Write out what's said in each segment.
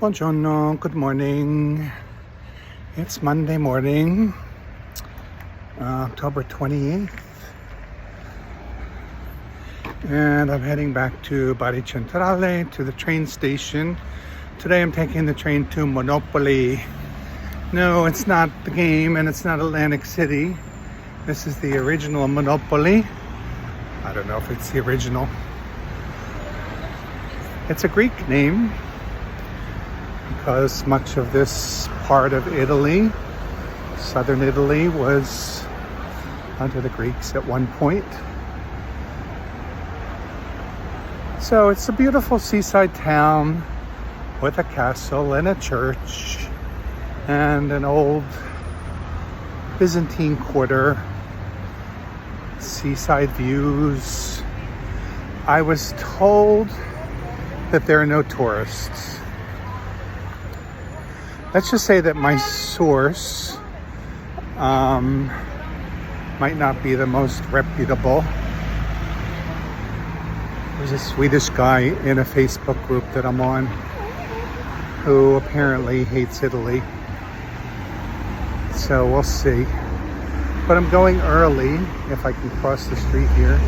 Buongiorno, good morning. It's Monday morning, October 28th, and I'm heading back to Bari Centrale, to the train station. Today I'm taking the train to Monopoli. No, it's not the game, and it's not Atlantic City. This is the original Monopoli. I don't know if it's the original. It's a Greek name, because much of this part of Italy, southern Italy, was under the Greeks at one point. So it's a beautiful seaside town with a castle and a church and an old Byzantine quarter, seaside views. I was told that there are no tourists. Let's just say that my source might not be the most reputable. There's a Swedish guy in a Facebook group that I'm on who apparently hates Italy. So we'll see. But I'm going early if I can cross the street here.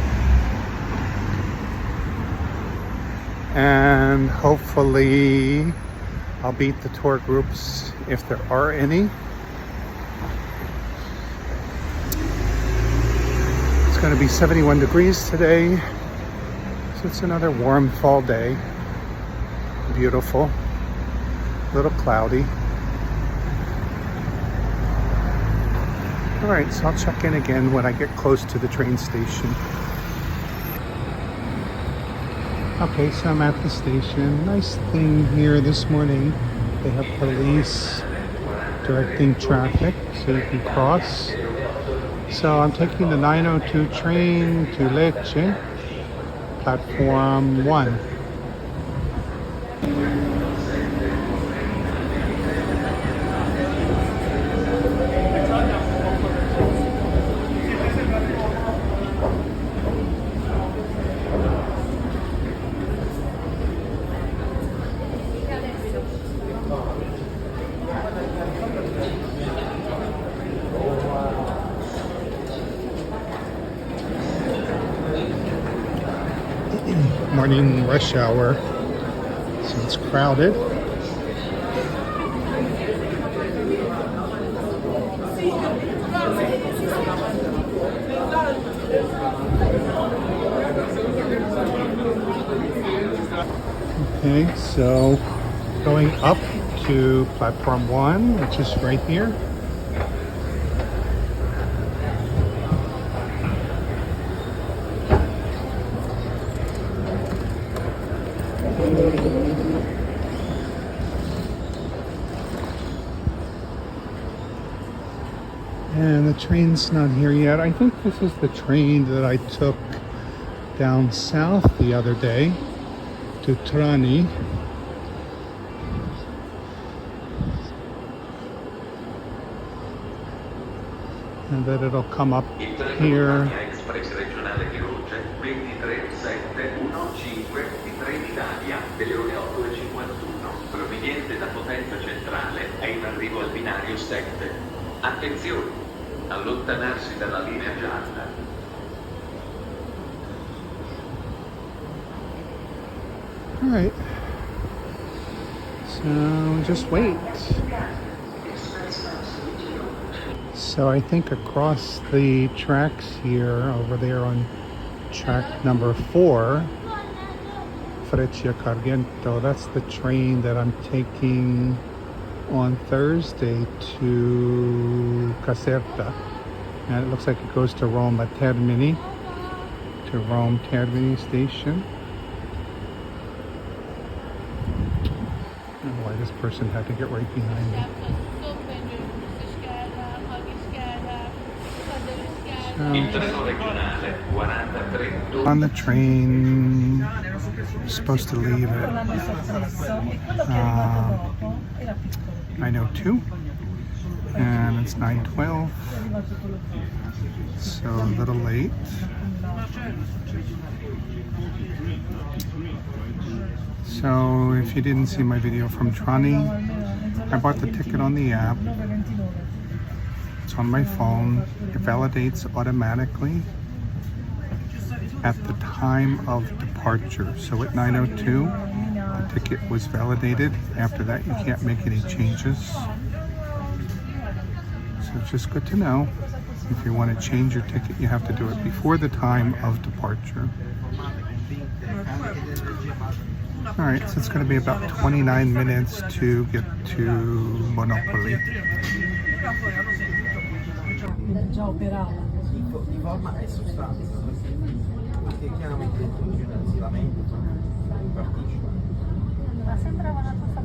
And hopefully I'll beat the tour groups if there are any. It's going to be 71 degrees today, so it's another warm fall day. Beautiful, a little cloudy. All right, so I'll check in again when I get close to the train station. Okay, so I'm at the station. Nice thing here this morning, they have police directing traffic so you can cross. So I'm taking the 9:02 train to Lecce, platform 1. Morning rush hour, so it's crowded. Okay, so going up to platform 1, which is right here. And the train's not here yet. I think this is the train that I took down south the other day to Trani. And that it'll come up here. Proveniente da Piazza Centrale è in arrivo al binario 7. Attenzione, allontanarsi dalla linea gialla. All right. So just wait. So I think across the tracks here, over there on track number 4, Freccia Cargento, that's the train that I'm taking on Thursday to Caserta. And it looks like it goes to Roma Termini, to Rome Termini station. I don't know why this person had to get right behind me. On the train, we're supposed to leave at 9:02, And it's 9:12, so a little late. So if you didn't see my video from Trani, I bought the ticket on the app. It's on my phone. It validates automatically at the time of departure. So at 9:02, the ticket was validated. After that, you can't make any changes. So it's just good to know. If you want to change your ticket, you have to do it before the time of departure. All right, so it's going to be about 29 minutes to get to Monopoli. Già operata. Di forma e sostanza, perché chiaramente il finanziamento partecipa. Ma sembrava una cosa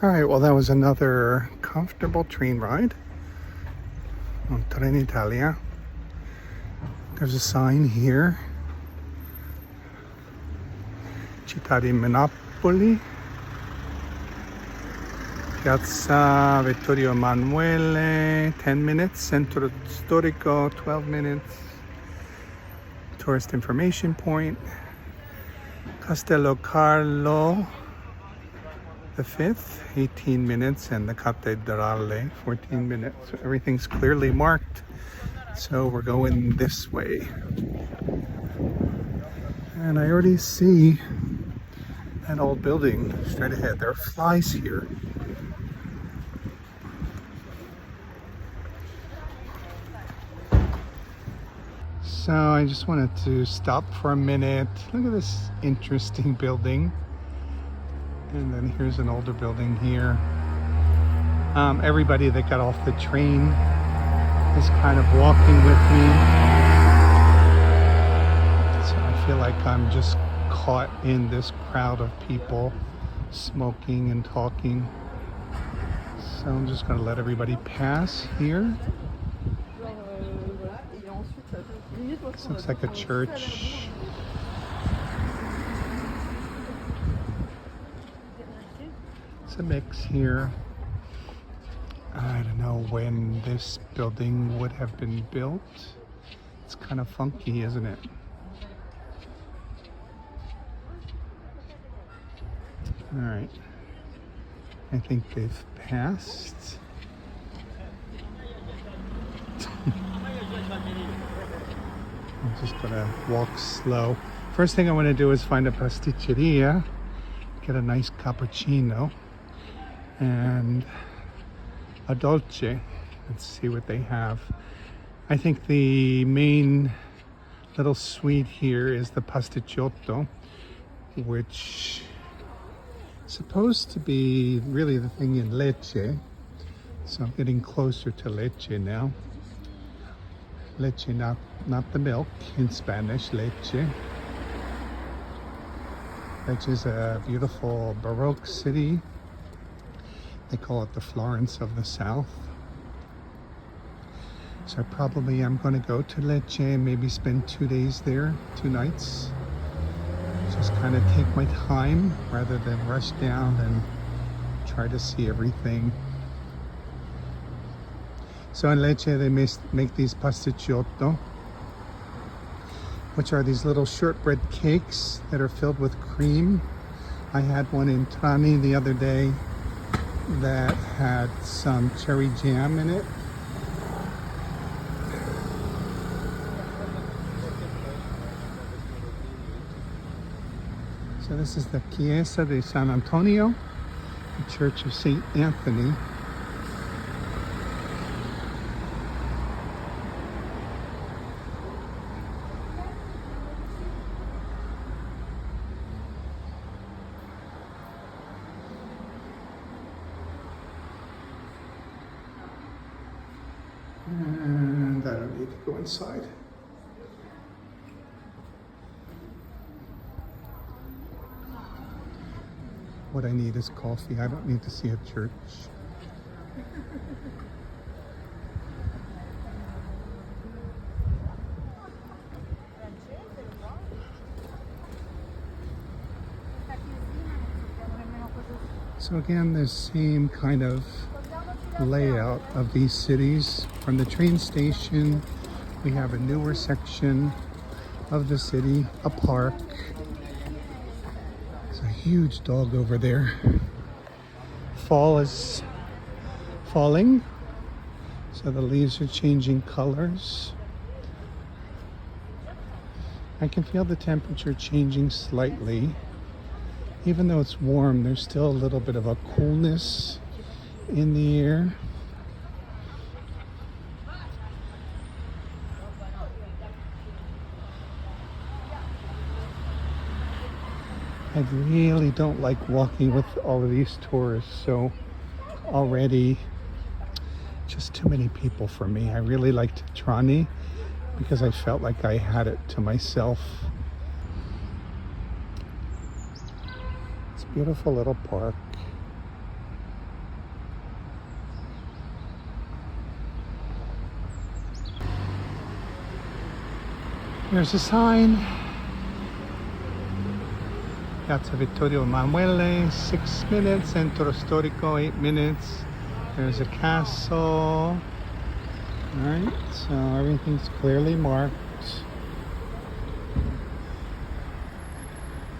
All right, well, that was another comfortable train ride on Trenitalia. There's a sign here. Città di Monopoli. Piazza Vittorio Emanuele, 10 minutes. Centro Storico, 12 minutes. Tourist information point. Castello Carlo the 5th, 18 minutes, and the cathedral, 14 minutes. So everything's clearly marked. So we're going this way. And I already see that old building straight ahead. There are flies here. So I just wanted to stop for a minute. Look at this interesting building. And then here's an older building here. Everybody that got off the train is kind of walking with me. So I feel like I'm just caught in this crowd of people smoking and talking. So I'm just gonna let everybody pass here. This looks like a church. It's a mix here. I don't know when this building would have been built. It's kind of funky, isn't it? All right. I think they've passed. I'm just gonna walk slow. First thing I want to do is find a pasticceria, get a nice cappuccino and a dolce. Let's see what they have. I think the main little sweet here is the pasticciotto, which is supposed to be really the thing in leche. So I'm getting closer to leche now. Leche, not the milk in Spanish, leche. Leche is a beautiful Baroque city. They call it the Florence of the South. So I probably am going to go to Leche and maybe spend 2 days there, 2 nights. Just kind of take my time rather than rush down and try to see everything. So in Leche they make these pasticciotto, which are these little shortbread cakes that are filled with cream. I had one in Trani the other day that had some cherry jam in it. So this is the Piazza San Antonio, the Church of St. Anthony. And I don't need to go inside. What I need is coffee. I don't need to see a church. So again, the same kind of layout of these cities. From the train station, we have a newer section of the city, a park. There's a huge dog over there. Fall is falling, so the leaves are changing colors. I can feel the temperature changing slightly. Even though it's warm, there's still a little bit of a coolness in the air. I really don't like walking with all of these tourists, so already just too many people for me. I really liked Trani because I felt like I had it to myself. It's a beautiful little park. There's a sign. Piazza Vittorio Emanuele, 6 minutes. Centro Storico, 8 minutes. There's a castle. Alright, so everything's clearly marked.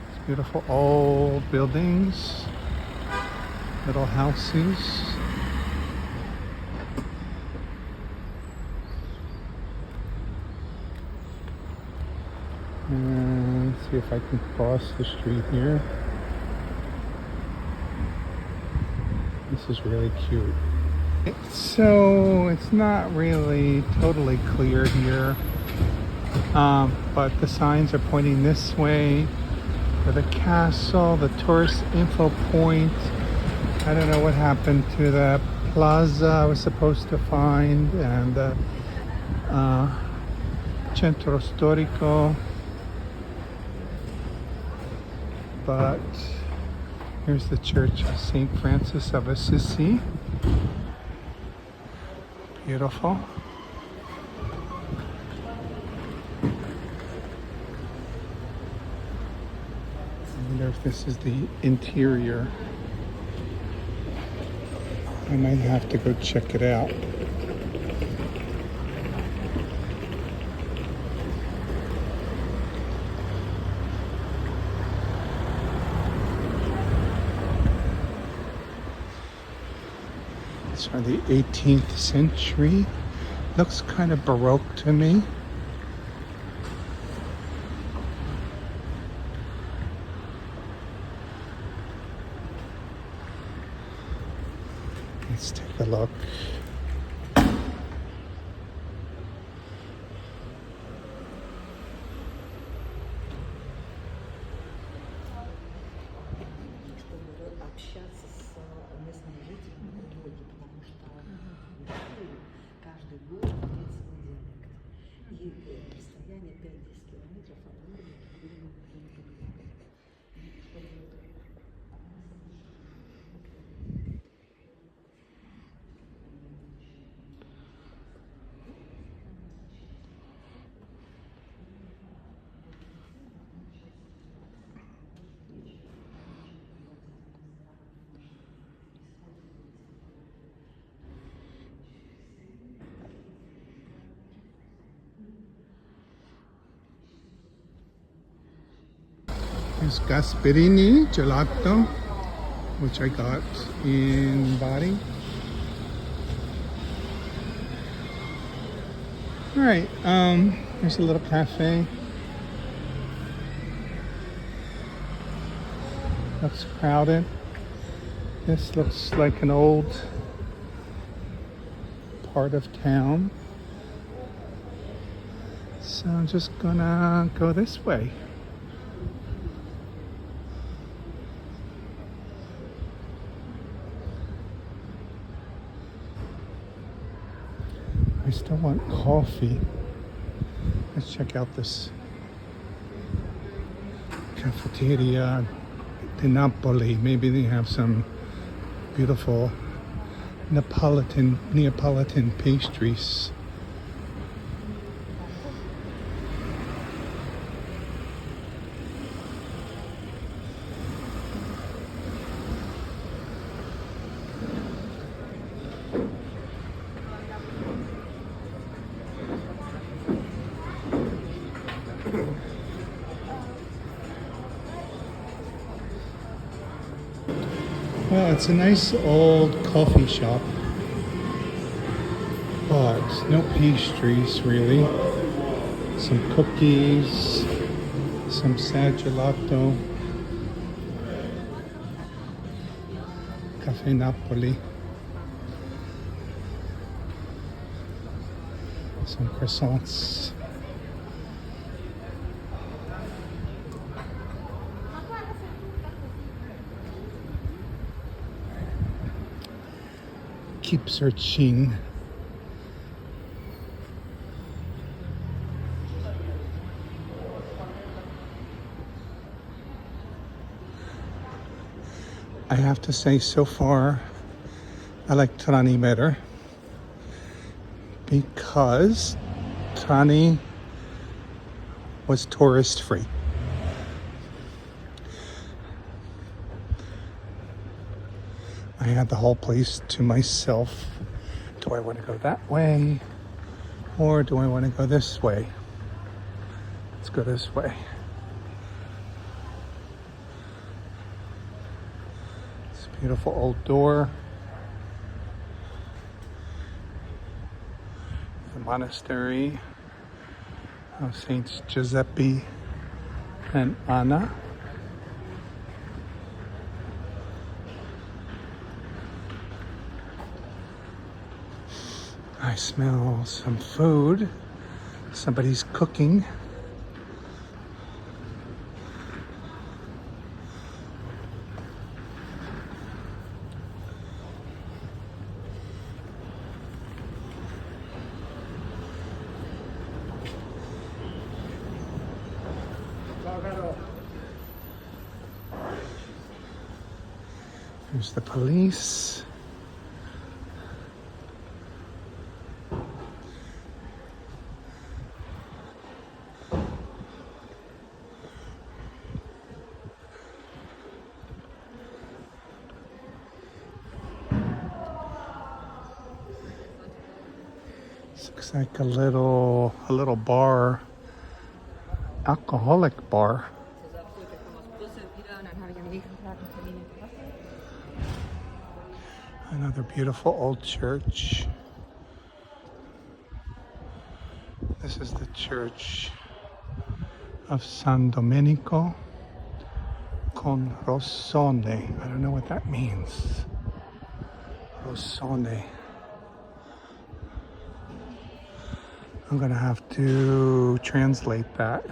It's beautiful old buildings, little houses. And let's see if I can cross the street here. This is really cute. So it's not really totally clear here, but the signs are pointing this way for the castle, the tourist info point. I don't know what happened to the plaza I was supposed to find, and the Centro Storico. But here's the Church of St. Francis of Assisi. Beautiful. I wonder if this is the interior. I might have to go check it out. It's from the 18th century. Looks kind of Baroque to me. Let's take a look. Общаться с местными жителями многие, потому что в Пугlie каждый город имеет свой диалект. И расстояние 5-10 километров от города к берегу никто не понимает. There's Gasperini gelato, which I got in Bari. All right, there's a little cafe. Looks crowded. This looks like an old part of town. So I'm just gonna go this way. I still want coffee. Let's check out this cafeteria di Napoli. Maybe they have some beautiful Neapolitan pastries. Well, it's a nice old coffee shop, but no pastries really. Some cookies, some sad gelato, Cafe Napoli, some croissants. Keep searching. I have to say, so far, I like Trani better because Trani was tourist free. I had the whole place to myself. Do I want to go that way or do I want to go this way? Let's go this way. It's a beautiful old door. The monastery of Saints Giuseppe and Anna. I smell some food. Somebody's cooking. There's the police. Looks like a little bar, alcoholic bar. Another beautiful old church. This is the church of San Domenico con Rossone. I don't know what that means. Rossone. I'm gonna have to translate that.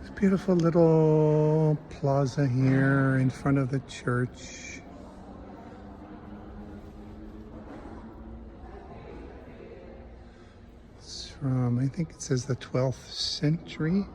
This beautiful little plaza here in front of the church. It's from, I think it says the 12th century.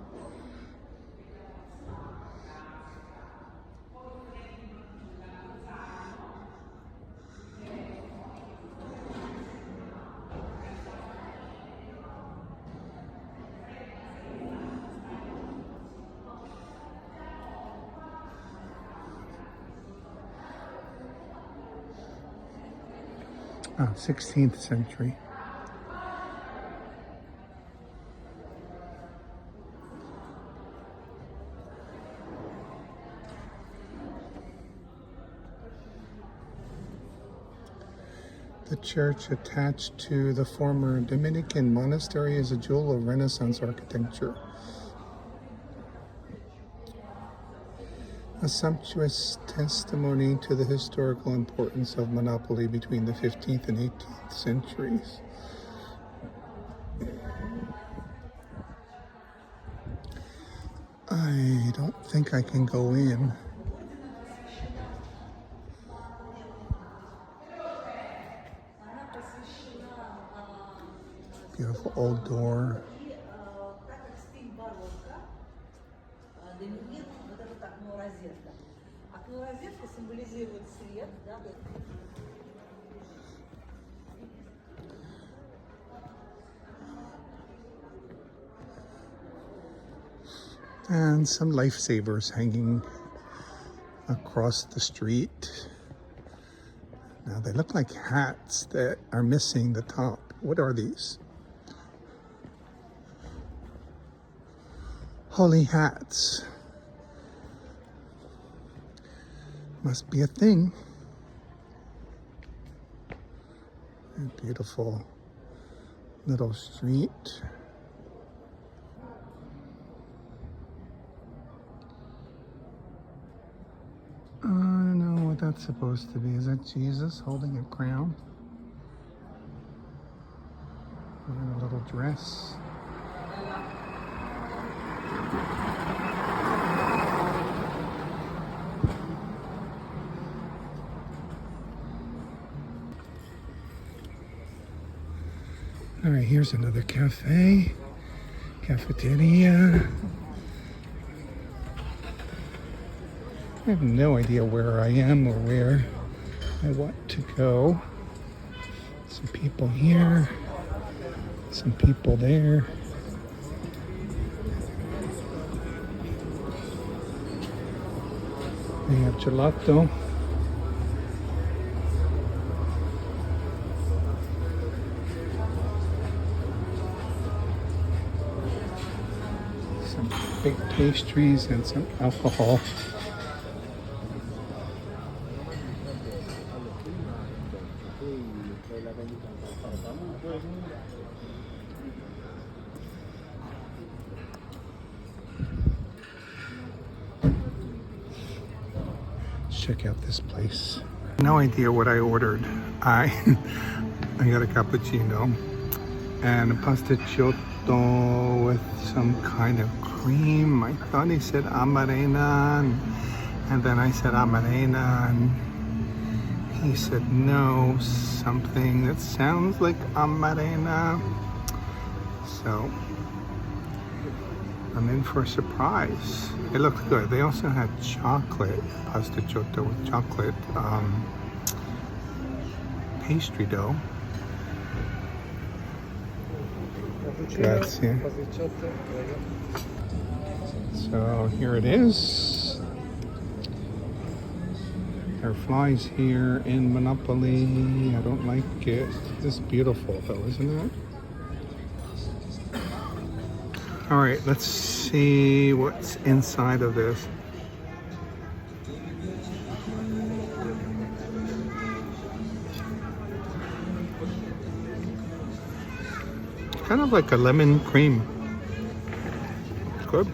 Oh, 16th century. The church attached to the former Dominican monastery is a jewel of Renaissance architecture. A sumptuous testimony to the historical importance of Monopoli between the 15th and 18th centuries. I don't think I can go in. Beautiful old door. And some lifesavers hanging across the street. Now they look like hats that are missing the top. What are these? Holy hats. Must be a thing. A beautiful little street. I don't know what that's supposed to be. Is that Jesus holding a crown? Wearing a little dress. All right, here's another cafe, cafeteria. I have no idea where I am or where I want to go. Some people here, some people there. They have gelato. Some big pastries and some alcohol. Check out this place. No idea what I ordered. I got a cappuccino and a pasticciotto with some kind of cream. I thought he said amarena, and then I said amarena, and he said no, something that sounds like amarena. So I'm in for a surprise. It looked good. They also had chocolate, pasticciotto with chocolate pastry dough. Grazie. So here it is. There are flies here in Monopoli. I don't like it. This is beautiful though, isn't it? All right, let's see what's inside of this. Kind of like a lemon cream. It's good.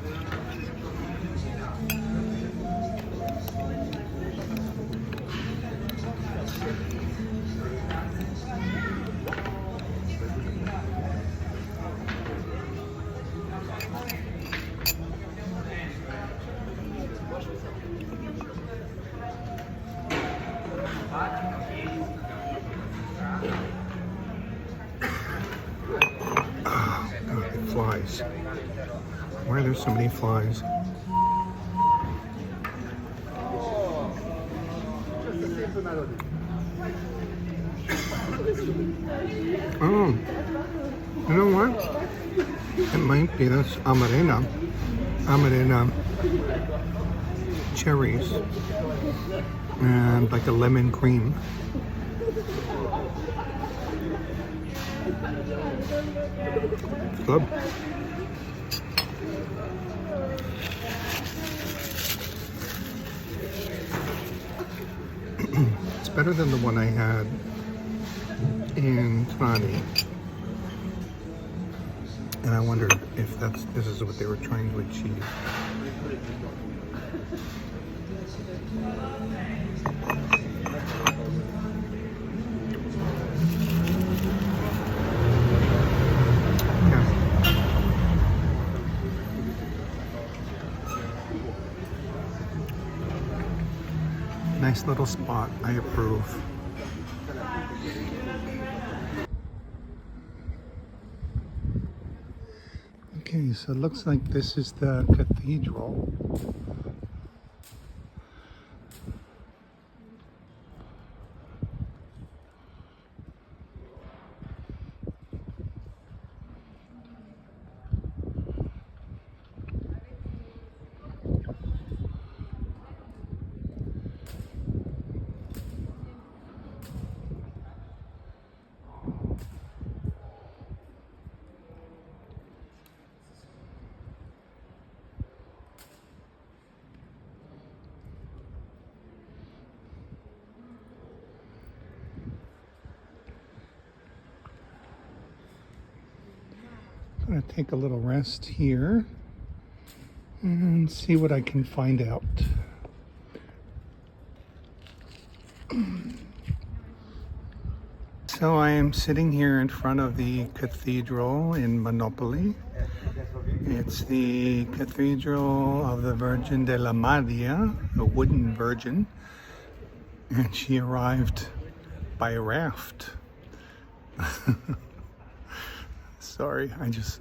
Flies. Why are there so many flies? Oh, you know what? It might be this amarena cherries and like a lemon cream. It's good. It's better than the one I had in Trani. And I wondered if this is what they were trying to achieve. Nice little spot. I approve. Okay, so it looks like this is the cathedral. I'm gonna take a little rest here and see what I can find out. So I am sitting here in front of the cathedral in Monopoli. It's the Cathedral of the Virgin de la Madia, a wooden virgin, and she arrived by raft. Sorry,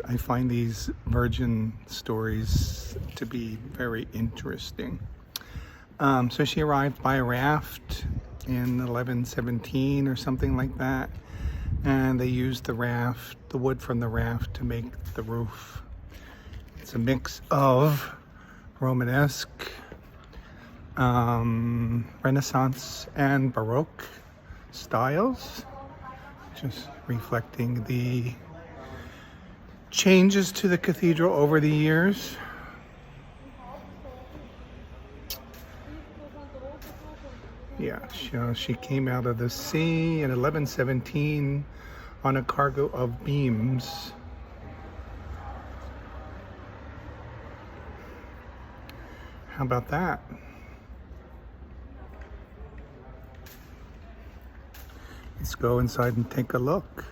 I find these virgin stories to be very interesting. So she arrived by raft in 1117 or something like that, and they used the wood from the raft to make the roof. It's a mix of Romanesque, Renaissance, and Baroque styles, just reflecting the changes to the cathedral over the years. Yeah, she came out of the sea in 1117 on a cargo of beams. How about that? Let's go inside and take a look.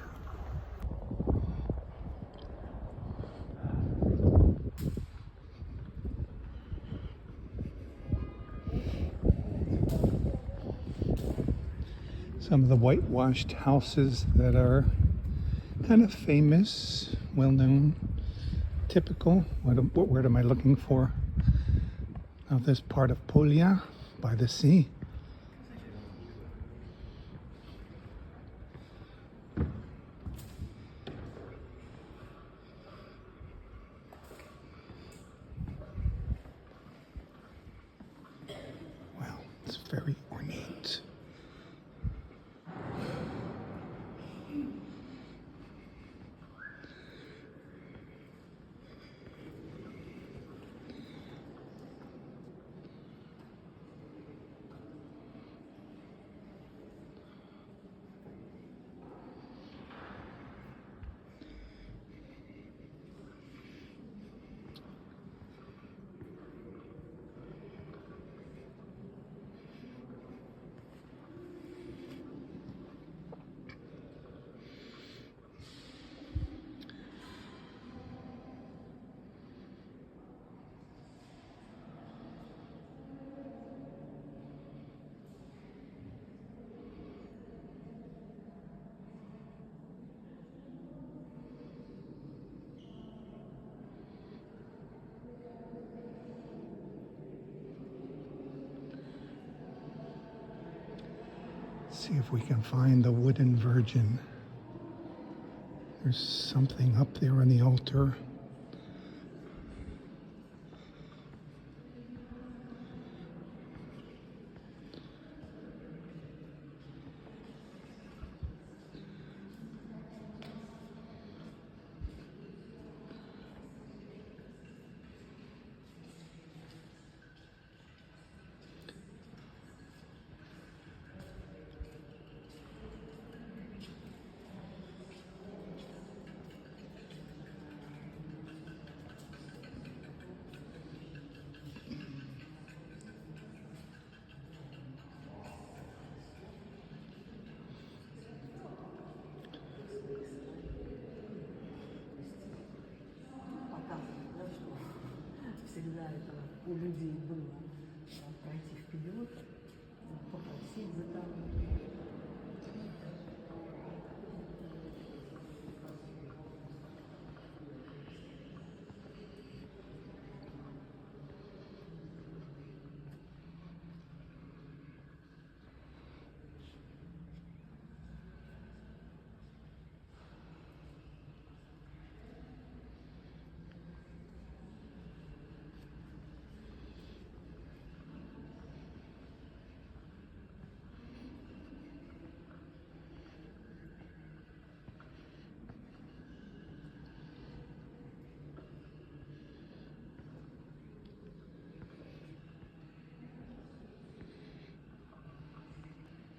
Some of the whitewashed houses that are kind of famous, well-known, typical. What word am I looking for? Of this part of Puglia by the sea. Wow, it's very ornate. see if we can find the wooden Virgin. There's something up there on the altar. Всегда это у людей было пройти вперед, попросить за кого-то.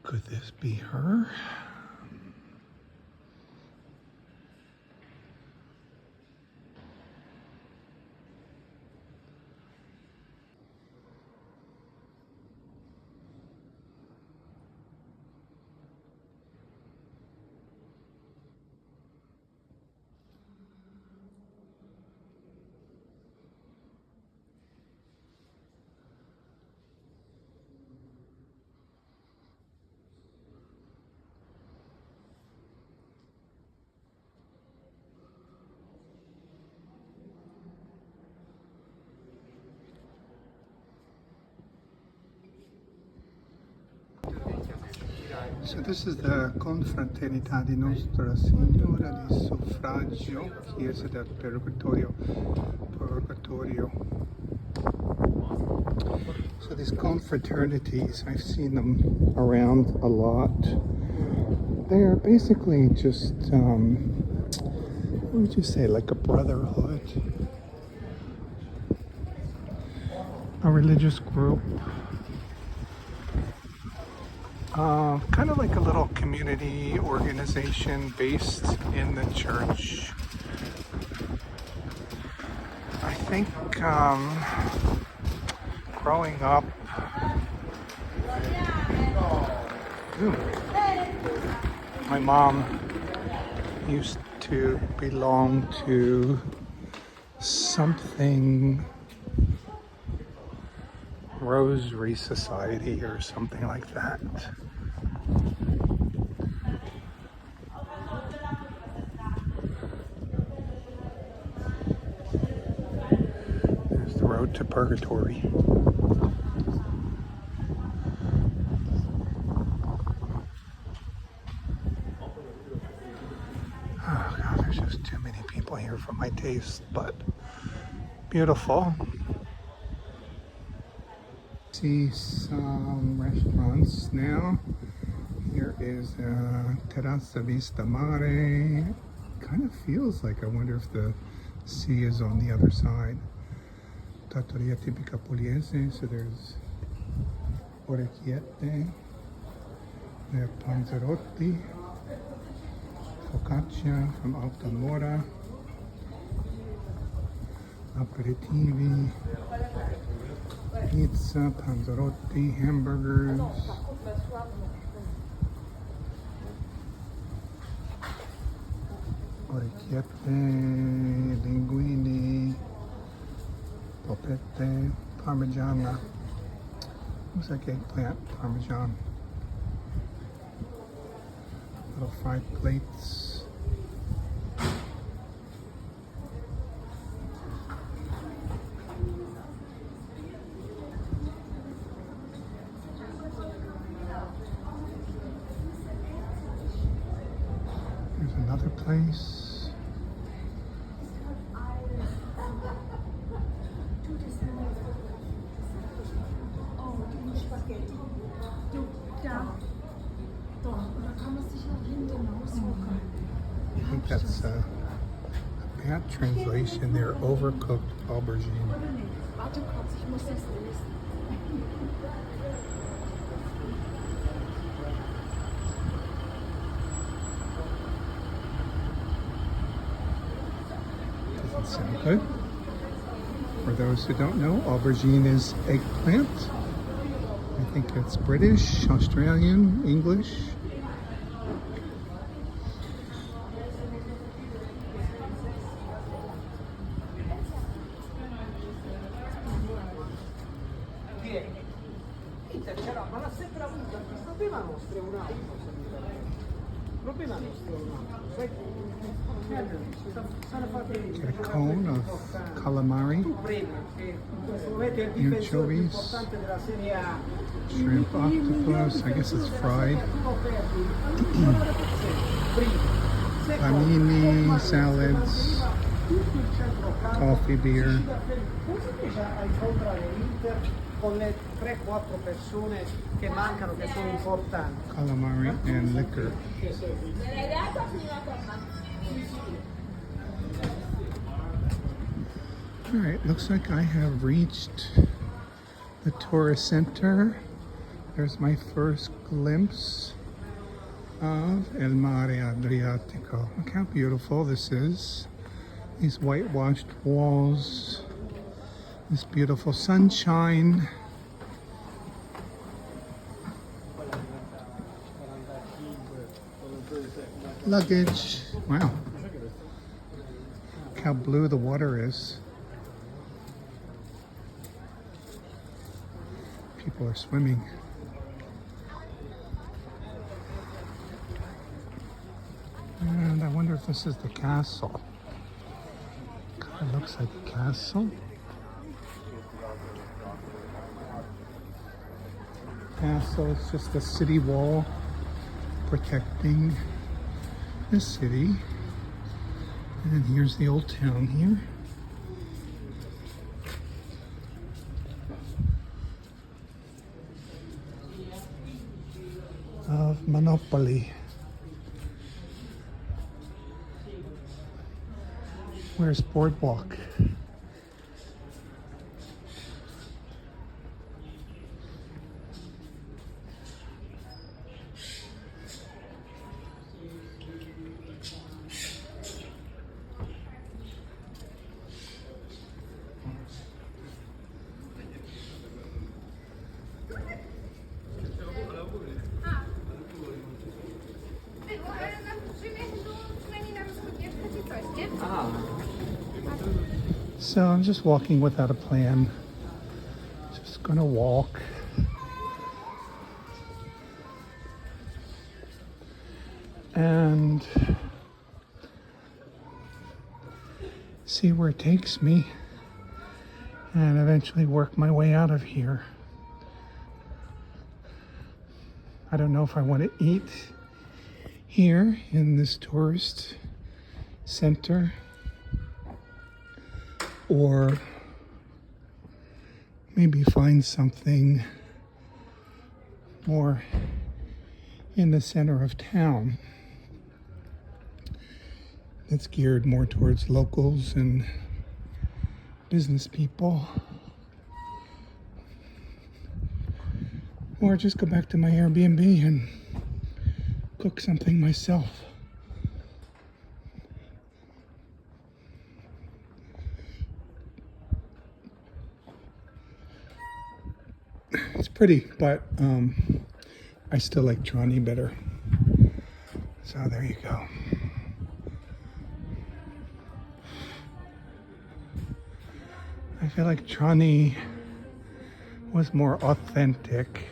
Could this be her? So this is the Confraternità di Nostra Signora di Suffragio, Chiesa del Purgatorio. So these confraternities, I've seen them around a lot. They're basically just, what would you say, like a brotherhood, a religious group. Kind of like a little community organization based in the church. I think growing up, my mom used to belong to something Rosary Society or something like that. There's the road to Purgatory. Oh God, there's just too many people here for my taste, but beautiful. See some restaurants now. Here is Terrazza Vista Mare. Kind of feels like, I wonder if the sea is on the other side. Trattoria tipica pugliese, so there's orecchiette, there are panzerotti, focaccia from Altamora, aperitivi, pizza, panzerotti, hamburgers. Orecchiette, linguine, polpette, parmigiana. Looks like eggplant, parmesan. Little fried plates. another place. I think that's a bad translation there. Overcooked aubergine. Warte kurz, ich muss das lesen. Doesn't sound good. For those who don't know, aubergine is eggplant. I think it's British, Australian, English. Ma l'ha sempre avuta, il problema nostro è un altro, il problema nostro è un altro, sai? Get a cone of calamari, anchovies, shrimp octopus, I guess it's fried, panini, salads, coffee, beer. Con le 3-4 persone che mancano, che sono importanti. Calamari and liquor. Alright, looks like I have reached the tourist center. There's my first glimpse of El Mare Adriatico. Look how beautiful this is. These whitewashed walls. This beautiful sunshine. Luggage. Wow. Look how blue the water is. People are swimming. And I wonder if this is the castle. Kind of looks like a castle. Castle is just a city wall protecting the city. And here's the old town here. Of Monopoli. Where's Boardwalk? So I'm just walking without a plan. Just gonna walk. And see where it takes me. And eventually work my way out of here. I don't know if I want to eat here in this tourist center, or maybe find something more in the center of town that's geared more towards locals and business people, or just go back to my Airbnb and cook something myself. It's pretty, but I still like Trani better. So there you go. I feel like Trani was more authentic.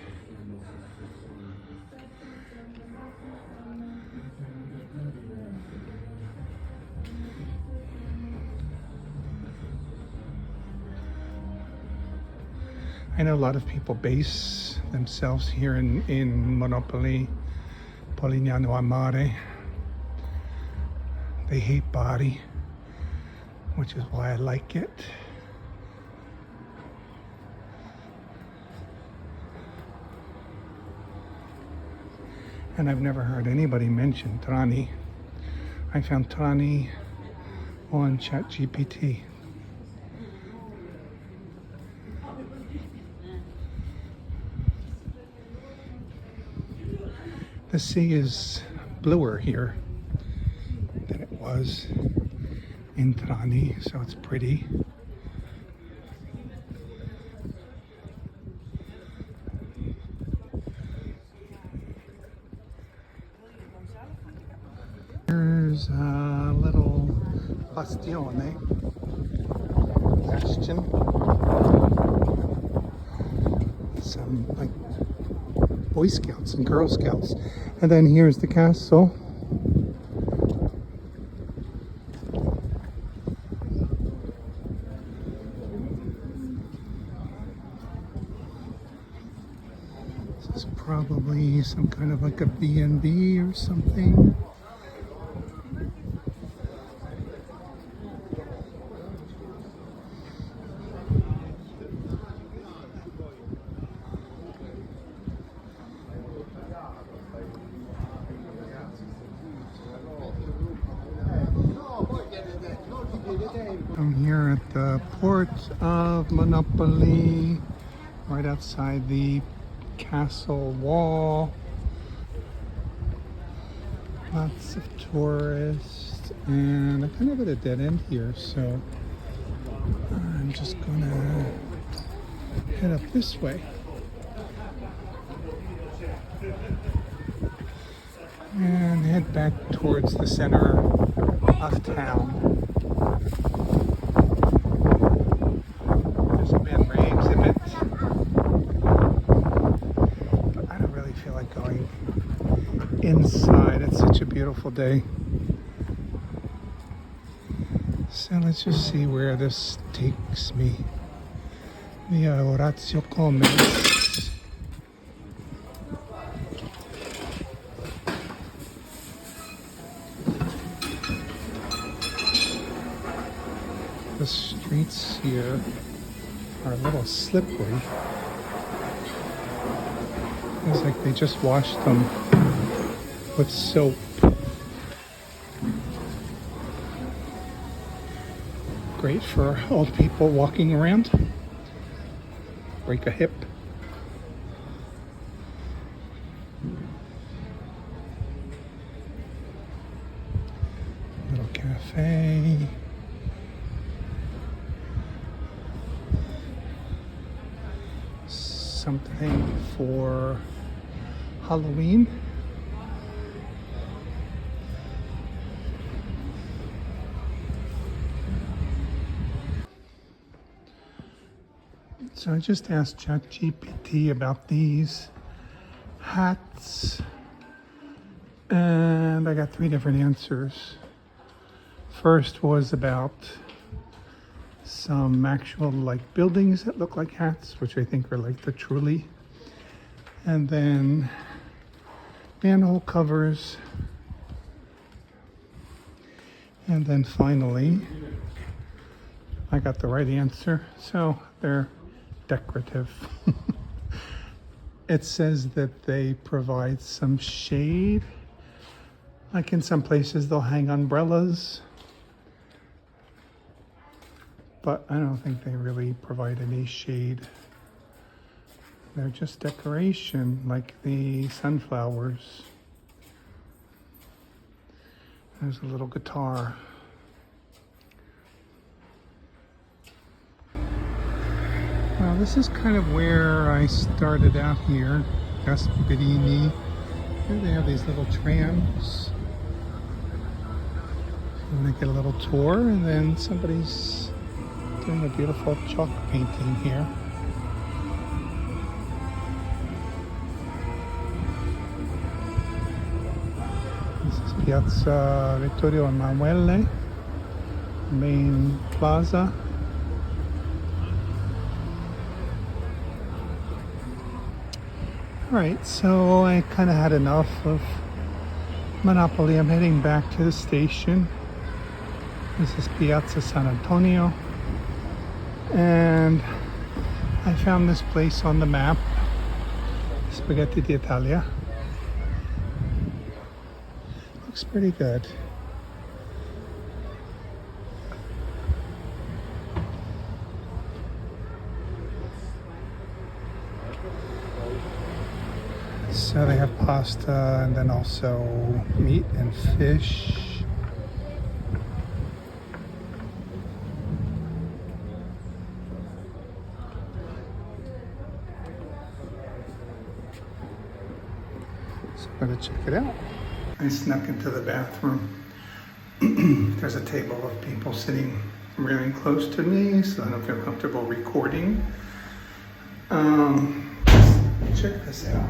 I know a lot of people base themselves here in Monopoli, Polignano a Mare. they hate Bari, which is why I like it. And I've never heard anybody mention Trani. I found Trani on ChatGPT. The sea is bluer here than it was in Trani, so it's pretty. There's a little bastione, bastion, some like Boy Scouts and Girl Scouts. And then here's the castle. This is probably some kind of like a B&B or something. I'm here at the port of Monopoli, right outside the castle wall. Lots of tourists, and I'm kind of at a dead end here, so I'm just gonna head up this way. And head back towards the center of town. There's a Man Ray exhibit. But I don't really feel like going inside. It's such a beautiful day. So let's just see where this takes me. Via Orazio Comes. The streets here are a little slippery. It's like they just washed them with soap. Great for old people walking around. Break a hip. Little cafe. Something for Halloween. So I just asked ChatGPT about these hats, and I got 3 different answers. First was about some actual like buildings that look like hats, which I think are like the Truly, and then manhole covers, and then finally I got the right answer. So they're decorative. It says that they provide some shade, like in some places they'll hang umbrellas, but I don't think they really provide any shade. They're just decoration, like the sunflowers. There's a little guitar. Well, this is kind of where I started out here, Gasparini. Here they have these little trams. And they get a little tour, and then somebody's doing a beautiful chalk painting here. This is Piazza Vittorio Emanuele, main plaza. Alright, so I kind of had enough of Monopoli. I'm heading back to the station. This is Piazza San Antonio. And I found this place on the map, Spaghetti d'Italia. Looks pretty good. So they have pasta and then also meat and fish. So I'm gonna check it out. I snuck into the bathroom. There's a table of people sitting really close to me, so I don't feel comfortable recording. Check this out.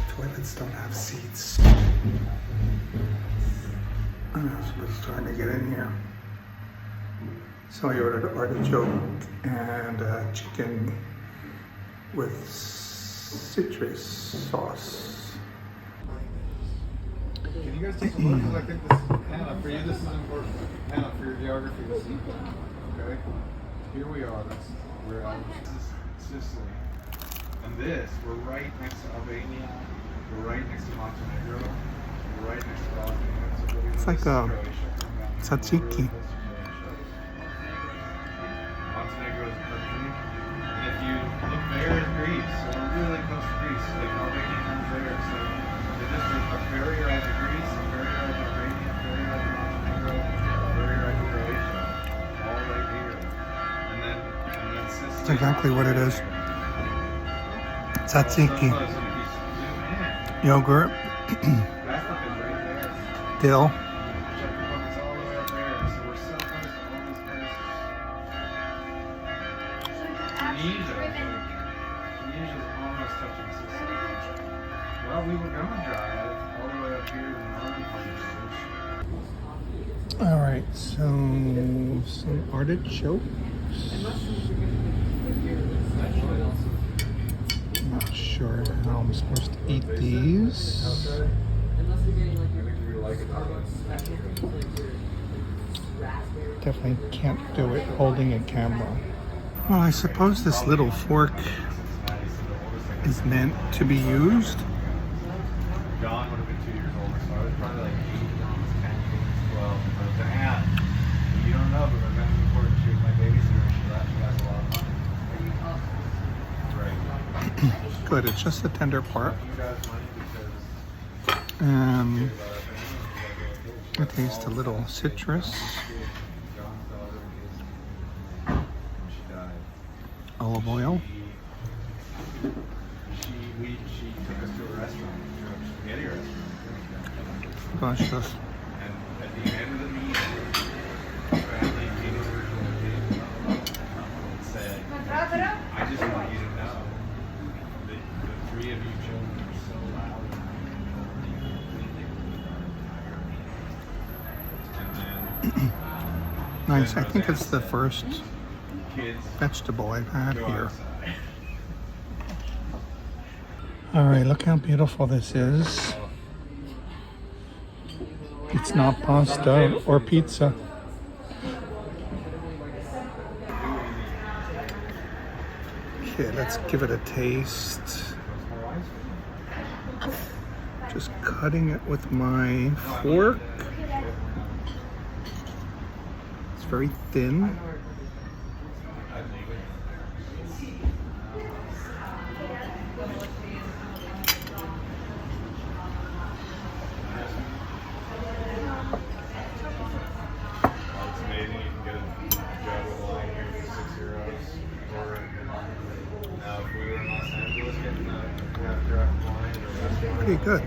Toilets don't have seats. I was trying to get in here. So I ordered artichoke and chicken with citrus sauce. Can you guys take a look? Because I think this is Hannah. For you, this is important. Hannah, for your geography, this is important. Okay? Here we are. We're out of Sicily. And this, we're right next to Albania. We're right next to Montenegro. We're right next to Bosnia. It's like a tzatziki. Montenegro is a country. And if you look there is Greece. So we're really close to Greece. Like Albania comes there. So there's a ferry ride to Greece, a ferry ride to Albania, a ferry ride to Montenegro, a ferry ride to Croatia. All right here. And then Sicily. That's exactly what it is. Tzatziki. Yogurt. Dill. Well, we were going to drive all the way up here to All right, so some artichokes. Not sure how I'm supposed to eat these. Definitely can't do it holding a camera. Well, I suppose this little fork is meant to be used. John would have been 2 years older, so I was probably like 8, John was 10, 12. I was like, Aunt, you don't know, but my friend before she was my babysitter, she left me guys a lot of money. Right. Good, it's just the tender part. You guys money because And I taste a little citrus, John's daughter is, when she died, olive oil. she took us to a restaurant, to a spaghetti restaurant. Delicious. And at the end of the meeting, family came over to the table and said, I just want you to know that the 3 of you children are so loud. And then Nice, I think it's the first kids vegetable I've had go here. outside. All right, look how beautiful this is. It's not pasta or pizza. Okay, let's give it a taste. Just cutting it with my fork. It's very thin. It's amazing you can get a jug of wine here for €6. Or now if we were in Los Angeles getting a craft wine at a restaurant, Pretty good.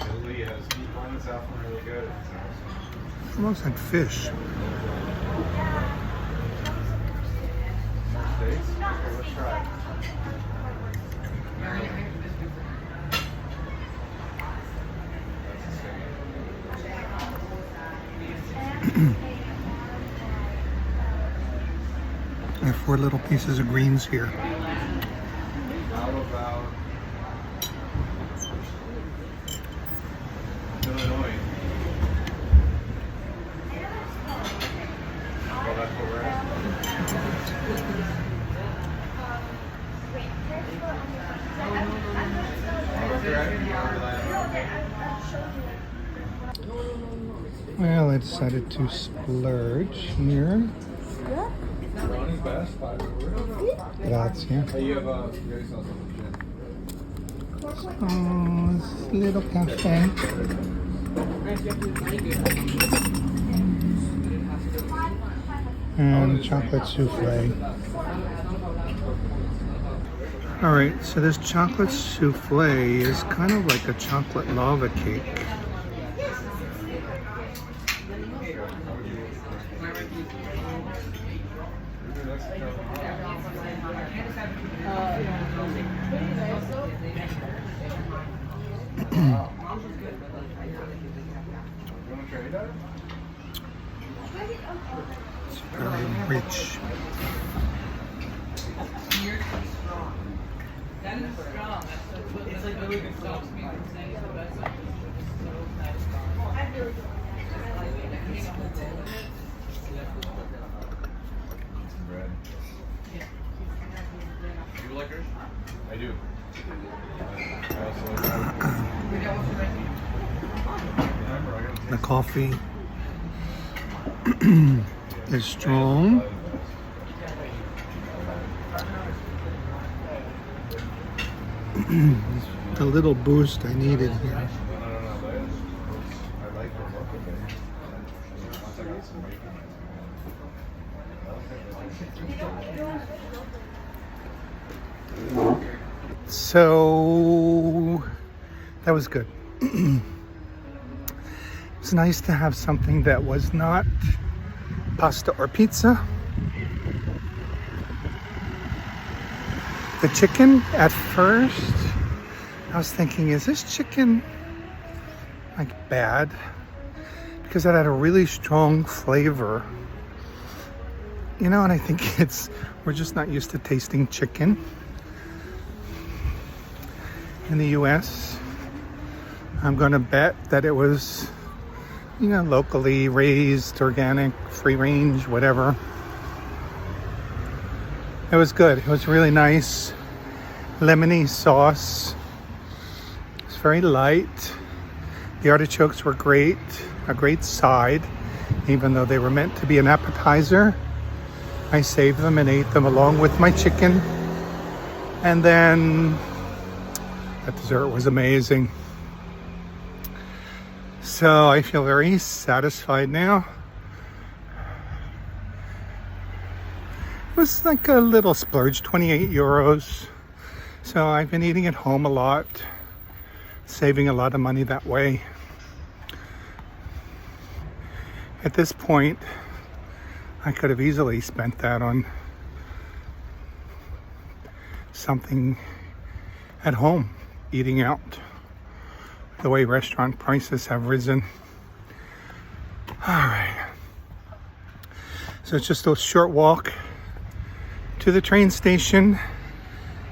Italy has deep wine that's often really good. Almost like fish. More states? Okay, let's try it. I have 4 little pieces of greens here. about Illinois. Well, that's where we're at. Well, I decided to splurge here. Ronnie's best, 5 euros. Grazie. Hey, you have very sauce on the chin. Oh, this little cafe. And chocolate souffle. All right, so this chocolate souffle is kind of like a chocolate lava cake. It's very rich. Bread. You like yours? I do. I also like The coffee is strong. The little boost I needed here. I like the look of it. Once I got some bacon. So that was good. It's nice to have something that was not pasta or pizza. The chicken, at first, I was thinking, is this chicken like bad? Because it had a really strong flavor. You know, and I think we're just not used to tasting chicken in the US. I'm gonna bet that it was, you know, locally raised, organic, free range, whatever. It was good. It was really nice. Lemony sauce. It's very light. The artichokes were great. A great side, even though they were meant to be an appetizer. I saved them and ate them along with my chicken. And then the dessert was amazing. So I feel very satisfied now. It was like a little splurge, 28 euros. So I've been eating at home a lot, saving a lot of money that way. At this point, I could have easily spent that on something at home, eating out, the way restaurant prices have risen. All right. So it's just a short walk to the train station.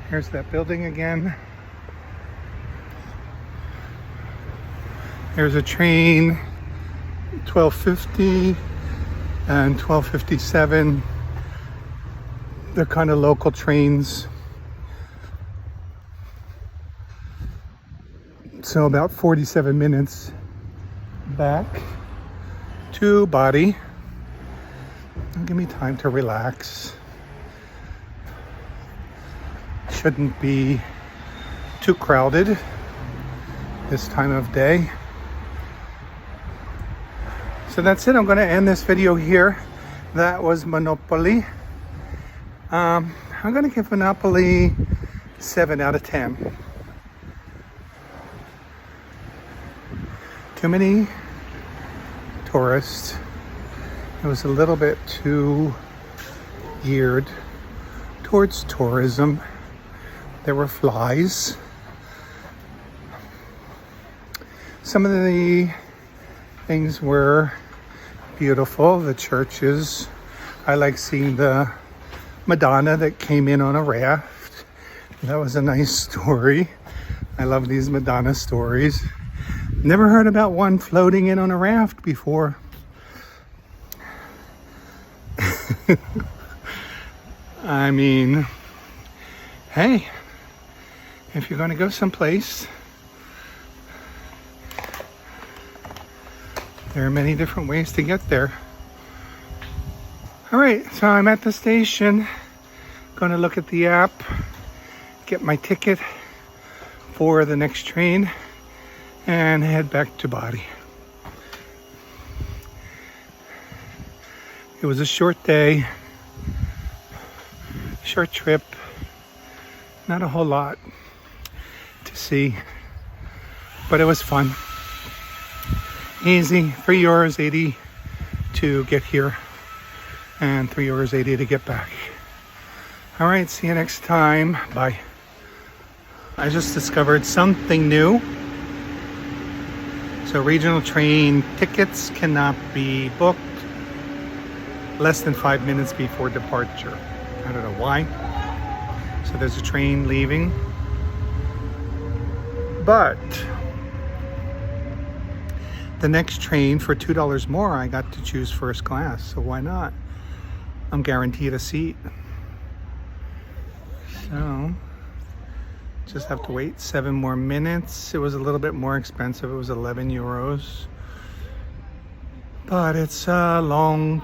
Here's that building again. There's a train, 12:50 and 12:57. They're kind of local trains. So about 47 minutes back to Bari. Give me time to relax. Shouldn't be too crowded this time of day. So that's it. I'm going to end this video here. That was Monopoli. I'm going to give Monopoli 7 out of 10. Too many tourists. It was a little bit too geared towards tourism. There were flies. Some of the things were beautiful. The churches. I like seeing the Madonna that came in on a raft. That was a nice story. I love these Madonna stories. Never heard about one floating in on a raft before. I mean, hey, if you're going to go someplace, there are many different ways to get there. All right, so I'm at the station. Going to look at the app, get my ticket for the next train, and head back to Bari. It was a short day, short trip, not a whole lot to see, but it was fun. Easy, €3.80 to get here and €3.80 to get back. All right, see you next time. Bye. I just discovered something new. So regional train tickets cannot be booked less than 5 minutes before departure. I don't know why. So there's a train leaving. But the next train for $2 more, I got to choose first class. So why not? I'm guaranteed a seat. So just have to wait 7 more minutes. It was a little bit more expensive. It was €11. But it's a long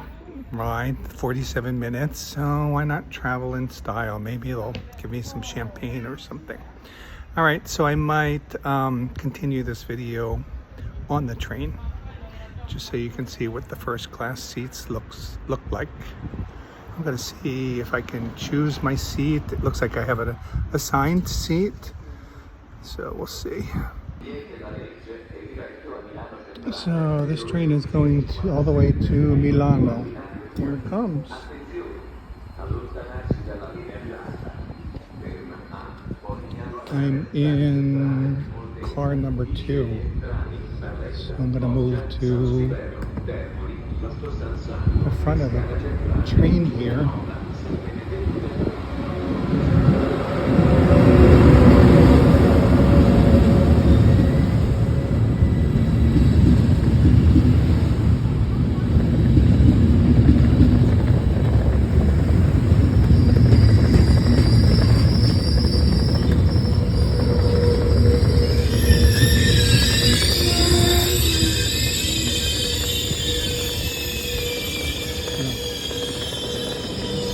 ride, 47 minutes. So why not travel in style? Maybe they'll give me some champagne or something. All right, so I might continue this video on the train, just so you can see what the first class seats look like. I'm gonna see if I can choose my seat. It looks like I have an assigned seat, so we'll see. So this train is going all the way to Milano. Here it comes. I'm in car number 2. So I'm gonna move to the front of the train here.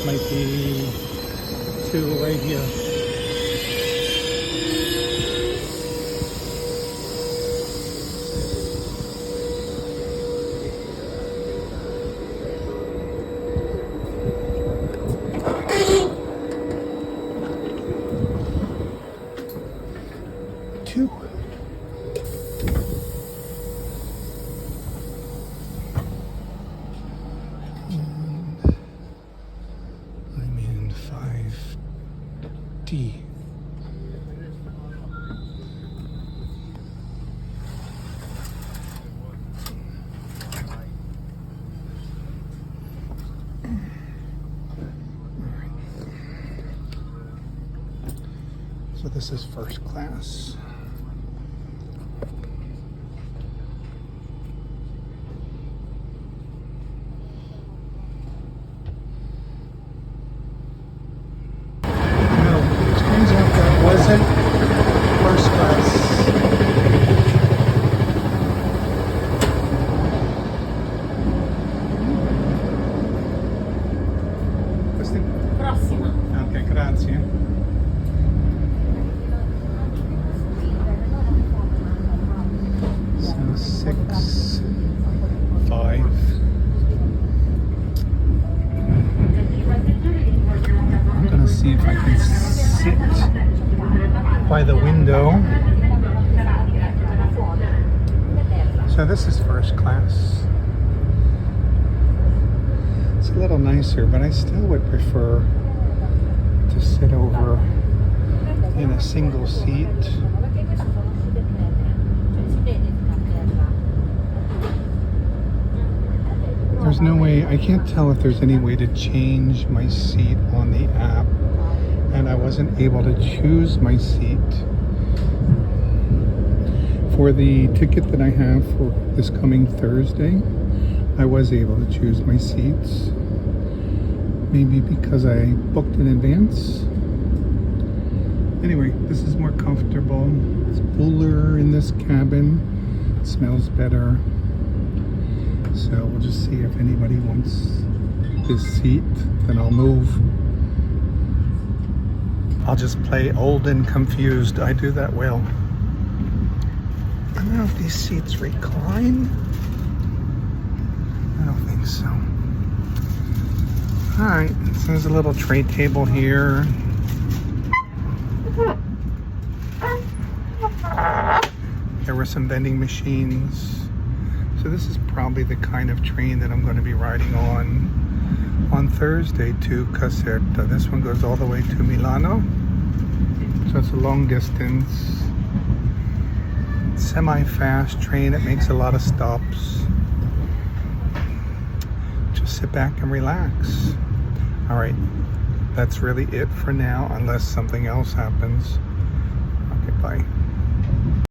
Might be 2 right here. So this is first class. Okay, grazie. So 6, 5. I'm gonna see if I can sit by the window. So this is first class. It's a little nicer, but I still would prefer to sit over in a single seat. There's no way, I can't tell if there's any way to change my seat on the app. and I wasn't able to choose my seat. For the ticket that I have for this coming Thursday, I was able to choose my seats. Maybe because I booked in advance. Anyway, this is more comfortable. It's cooler in this cabin. It smells better. So we'll just see if anybody wants this seat, then I'll move. I'll just play old and confused. I do that well. I don't know if these seats recline. I don't think so. Alright, so there's a little tray table here. There were some vending machines. So this is probably the kind of train that I'm going to be riding on Thursday to Caserta. This one goes all the way to Milano. So it's a long distance, semi-fast train. It makes a lot of stops. Just sit back and relax. All right, that's really it for now, unless something else happens.